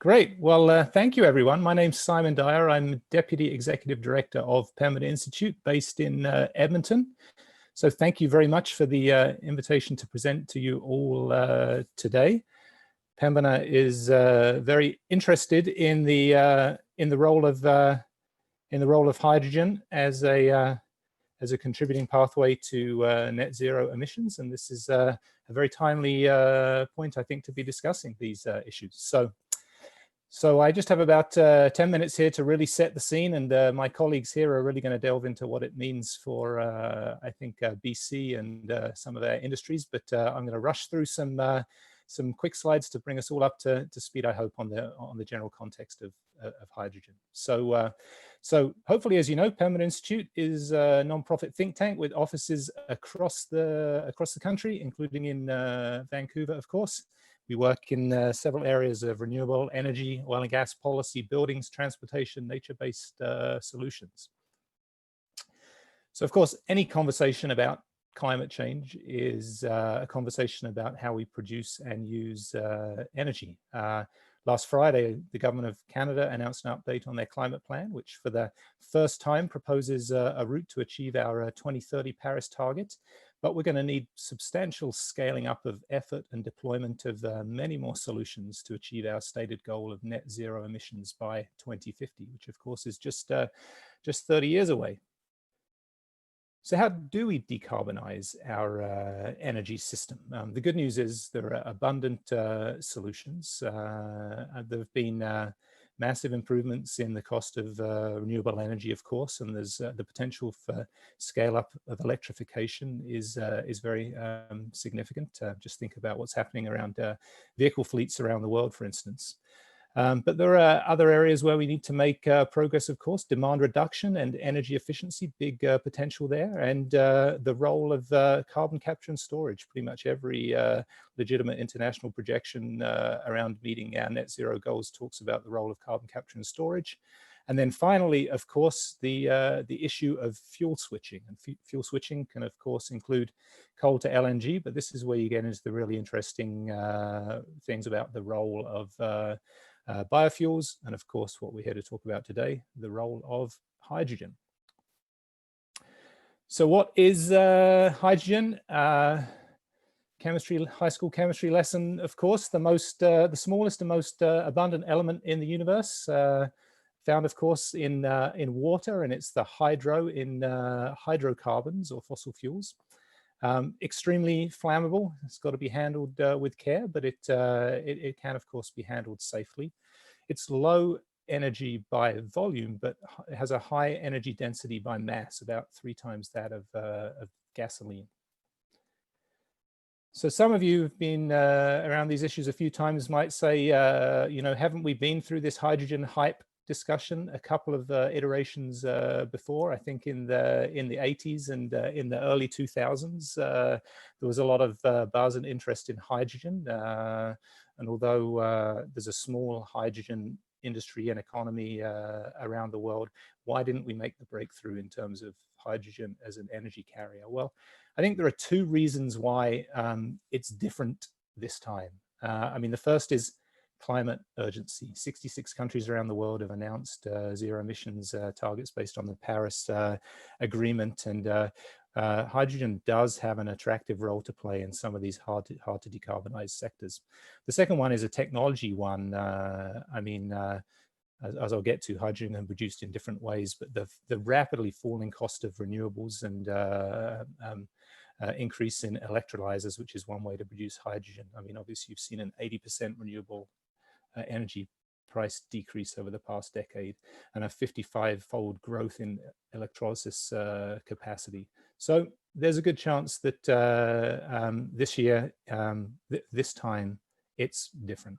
Great. Well, thank you, everyone. My name's Simon Dyer. I'm Deputy Executive Director of Pemberton Institute based in Edmonton. So thank you very much for the invitation to present to you all today. Pembina is very interested in the role of hydrogen as a contributing pathway to net zero emissions, and this is a very timely point, I think, to be discussing these issues. So I just have about 10 minutes here to really set the scene, and my colleagues here are really going to delve into what it means for, I think, BC and some of our industries. But I'm going to rush through some quick slides to bring us all up to speed, I hope, on the general context of hydrogen. So hopefully, as you know, Pembina Institute is a non-profit think tank with offices across the country, including in Vancouver, of course. We work in several areas of renewable energy, oil and gas policy, buildings, transportation, nature-based solutions. So, of course, any conversation about climate change is a conversation about how we produce and use energy. Last Friday, the Government of Canada announced an update on their climate plan, which for the first time proposes a route to achieve our 2030 Paris target. But we're going to need substantial scaling up of effort and deployment of many more solutions to achieve our stated goal of net zero emissions by 2050, which of course is just 30 years away. So how do we decarbonize our energy system? The good news is there are abundant solutions. There have been massive improvements in the cost of renewable energy, of course, and there's the potential for scale up of electrification is very significant. Just think about what's happening around vehicle fleets around the world, for instance. But there are other areas where we need to make progress, of course. Demand reduction and energy efficiency, big potential there, and the role of carbon capture and storage. Pretty much every legitimate international projection around meeting our net zero goals talks about the role of carbon capture and storage. And then finally, of course, the issue of fuel switching. And fuel switching can, of course, include coal to LNG, but this is where you get into the really interesting things about the role of biofuels, and of course, what we're here to talk about today, the role of hydrogen. So what is hydrogen? Chemistry, high school chemistry lesson, of course, the smallest and most abundant element in the universe, found, of course, in water, and it's the hydro in hydrocarbons or fossil fuels. Extremely flammable. It's got to be handled with care, but it can, of course, be handled safely. It's low energy by volume, but it has a high energy density by mass, about 3 times that of gasoline. So some of you have been around these issues a few times, might say, you know, haven't we been through this hydrogen hype discussion a couple of iterations before? I think in the 80s and in the early 2000s, there was a lot of buzz and interest in hydrogen. And although there's a small hydrogen industry and economy around the world, why didn't we make the breakthrough in terms of hydrogen as an energy carrier? Well, I think there are 2 reasons why it's different this time. I mean, the first is climate urgency. 66 countries around the world have announced zero emissions targets based on the Paris Agreement, and hydrogen does have an attractive role to play in some of these hard to decarbonize sectors. The second one is a technology one. I mean, as I'll get to, hydrogen can be produced in different ways, but the rapidly falling cost of renewables and increase in electrolyzers, which is one way to produce hydrogen. I mean, obviously, you've seen an 80% renewable energy price decrease over the past decade and a 55-fold growth in electrolysis capacity. So there's a good chance that this year, this time, it's different.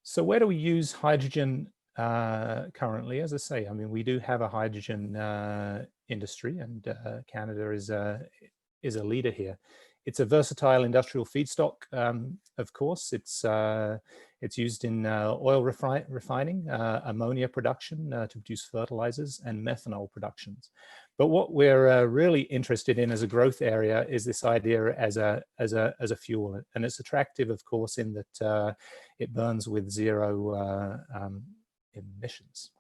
So where do we use hydrogen currently? As I say, I mean, we do have a hydrogen industry, and Canada is a leader here. It's a versatile industrial feedstock, of course. It's used in oil refining, ammonia production to produce fertilizers, and methanol productions. But what we're really interested in as a growth area is this idea as a fuel, and it's attractive, of course, in that it burns with zero emissions.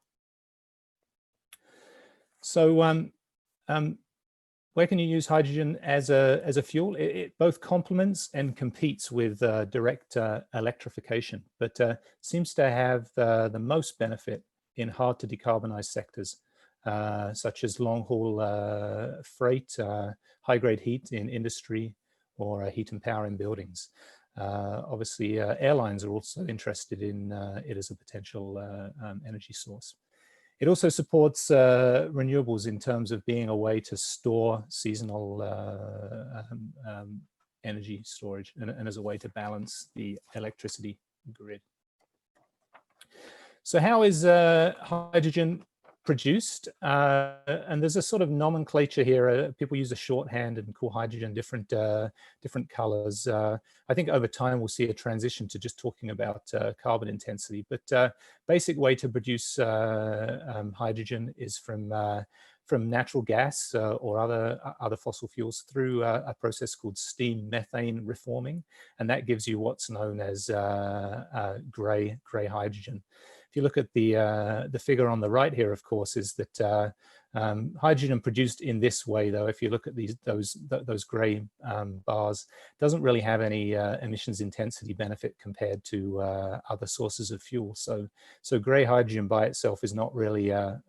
So where can you use hydrogen as a fuel? It both complements and competes with direct electrification, but seems to have the most benefit in hard to decarbonize sectors, such as long-haul freight, high-grade heat in industry, or heat and power in buildings. Obviously, airlines are also interested in it as a potential energy source. It also supports renewables in terms of being a way to store seasonal energy storage and as a way to balance the electricity grid. So how is hydrogen produced? And there's a sort of nomenclature here. People use a shorthand and call hydrogen different colors. I think over time we'll see a transition to just talking about carbon intensity, but basic way to produce hydrogen is from natural gas or other fossil fuels through a process called steam methane reforming, and that gives you what's known as gray hydrogen. If you look at the figure on the right here, of course, is that hydrogen produced in this way, though, if you look at those gray bars, doesn't really have any emissions intensity benefit compared to other sources of fuel. So gray hydrogen by itself is not really a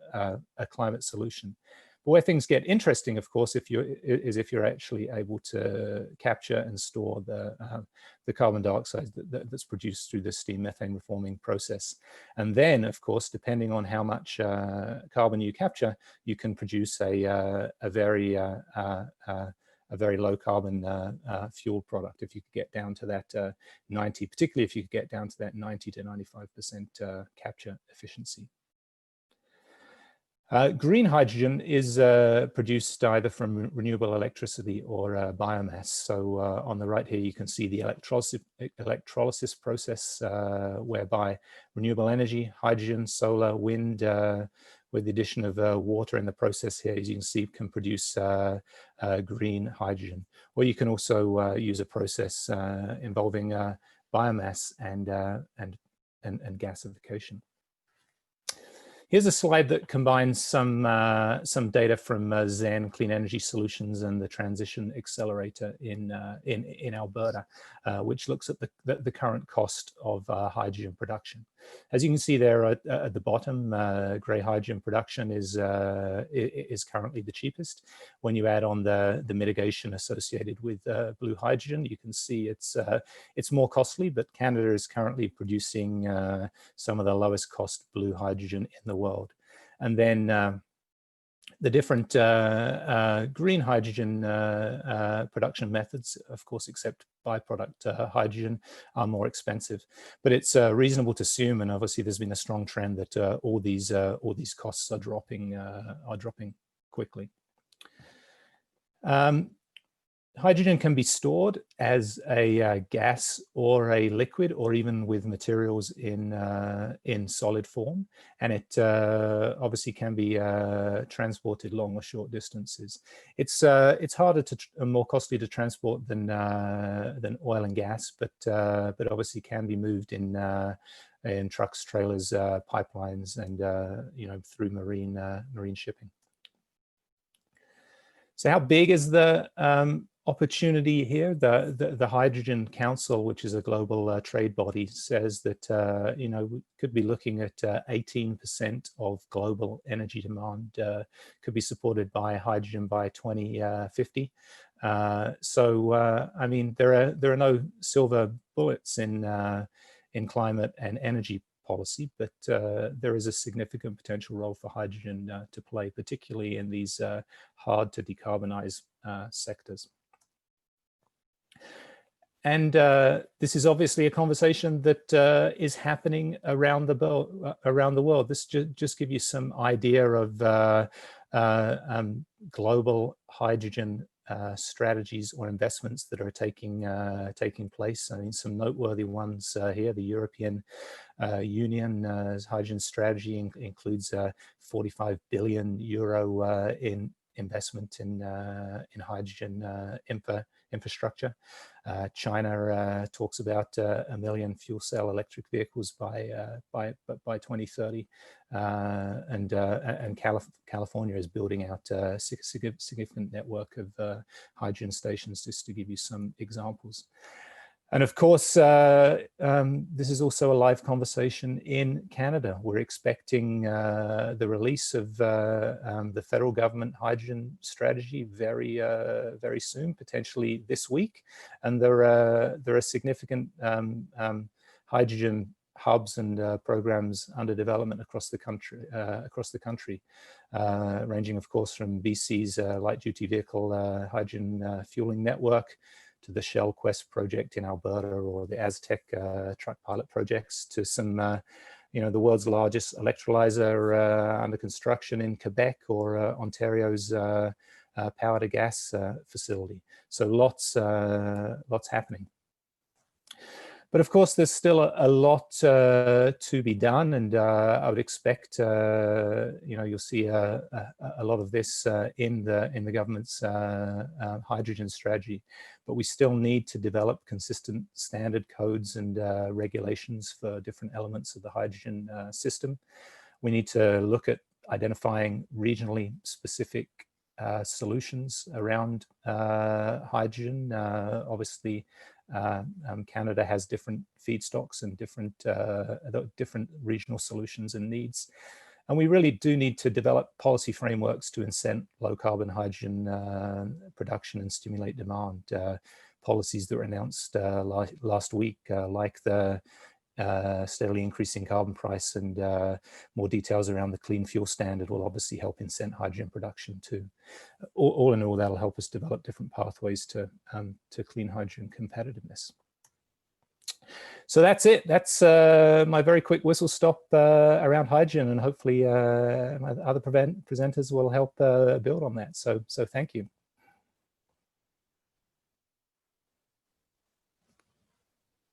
climate solution. But where things get interesting, of course, if you're actually able to capture and store the carbon dioxide that's produced through the steam methane reforming process. And then, of course, depending on how much carbon you capture, you can produce a very low carbon fuel product if you could get down to that 90, particularly if you could get down to that 90 to 95% capture efficiency. Green hydrogen is produced either from renewable electricity or biomass. So on the right here, you can see the electrolysis process whereby renewable energy, hydrogen, solar, wind, with the addition of water in the process here, as you can see, can produce green hydrogen. Or you can also use a process involving biomass and gasification. Here's a slide that combines some data from Zen Clean Energy Solutions and the Transition Accelerator in Alberta, which looks at the current cost of hydrogen production. As you can see there at the bottom, grey hydrogen production is currently the cheapest. When you add on the mitigation associated with blue hydrogen, you can see it's more costly, but Canada is currently producing some of the lowest cost blue hydrogen in the world. And then the different green hydrogen production methods, of course, except byproduct hydrogen, are more expensive. But it's reasonable to assume, and obviously there's been a strong trend that all these costs are dropping quickly. Hydrogen can be stored as a gas or a liquid, or even with materials in solid form, and it obviously can be transported long or short distances. It's harder and more costly to transport than oil and gas, but obviously can be moved in trucks, trailers, pipelines, and through marine shipping. So how big is the opportunity here? The Hydrogen Council, which is a global trade body, says that we could be looking at 18% of global energy demand could be supported by hydrogen by 2050. I mean, there are no silver bullets in climate and energy policy, but there is a significant potential role for hydrogen to play, particularly in these hard to decarbonize sectors. And this is obviously a conversation that is happening around the world. This just give you some idea of global hydrogen strategies or investments that are taking place. I mean, some noteworthy ones here. The European Union's hydrogen strategy includes 45 billion euro investment in hydrogen infrastructure. China talks about 1 million fuel cell electric vehicles by 2030, and California is building out a significant network of hydrogen stations, just to give you some examples. And of course, this is also a live conversation in Canada. We're expecting the release of the federal government hydrogen strategy very soon, potentially this week. And there are significant hydrogen hubs and programs under development across the country, ranging, of course, from BC's light-duty vehicle hydrogen fueling network, to the Shell Quest project in Alberta, or the Aztec truck pilot projects, to some, the world's largest electrolyzer under construction in Quebec, or Ontario's power to gas facility. So lots happening. But of course, there's still a lot to be done, and I would expect, you'll see a lot of this in the government's hydrogen strategy. But we still need to develop consistent standard codes and regulations for different elements of the hydrogen system. We need to look at identifying regionally specific solutions around hydrogen. Obviously, Canada has different feedstocks and different regional solutions and needs. And we really do need to develop policy frameworks to incent low carbon hydrogen production and stimulate demand. Policies that were announced last week, like the steadily increasing carbon price, and more details around the clean fuel standard, will obviously help incent hydrogen production too. All in all, that'll help us develop different pathways to clean hydrogen competitiveness. So that's it. That's my very quick whistle stop around hydrogen, and hopefully my other presenters will help build on that. So thank you.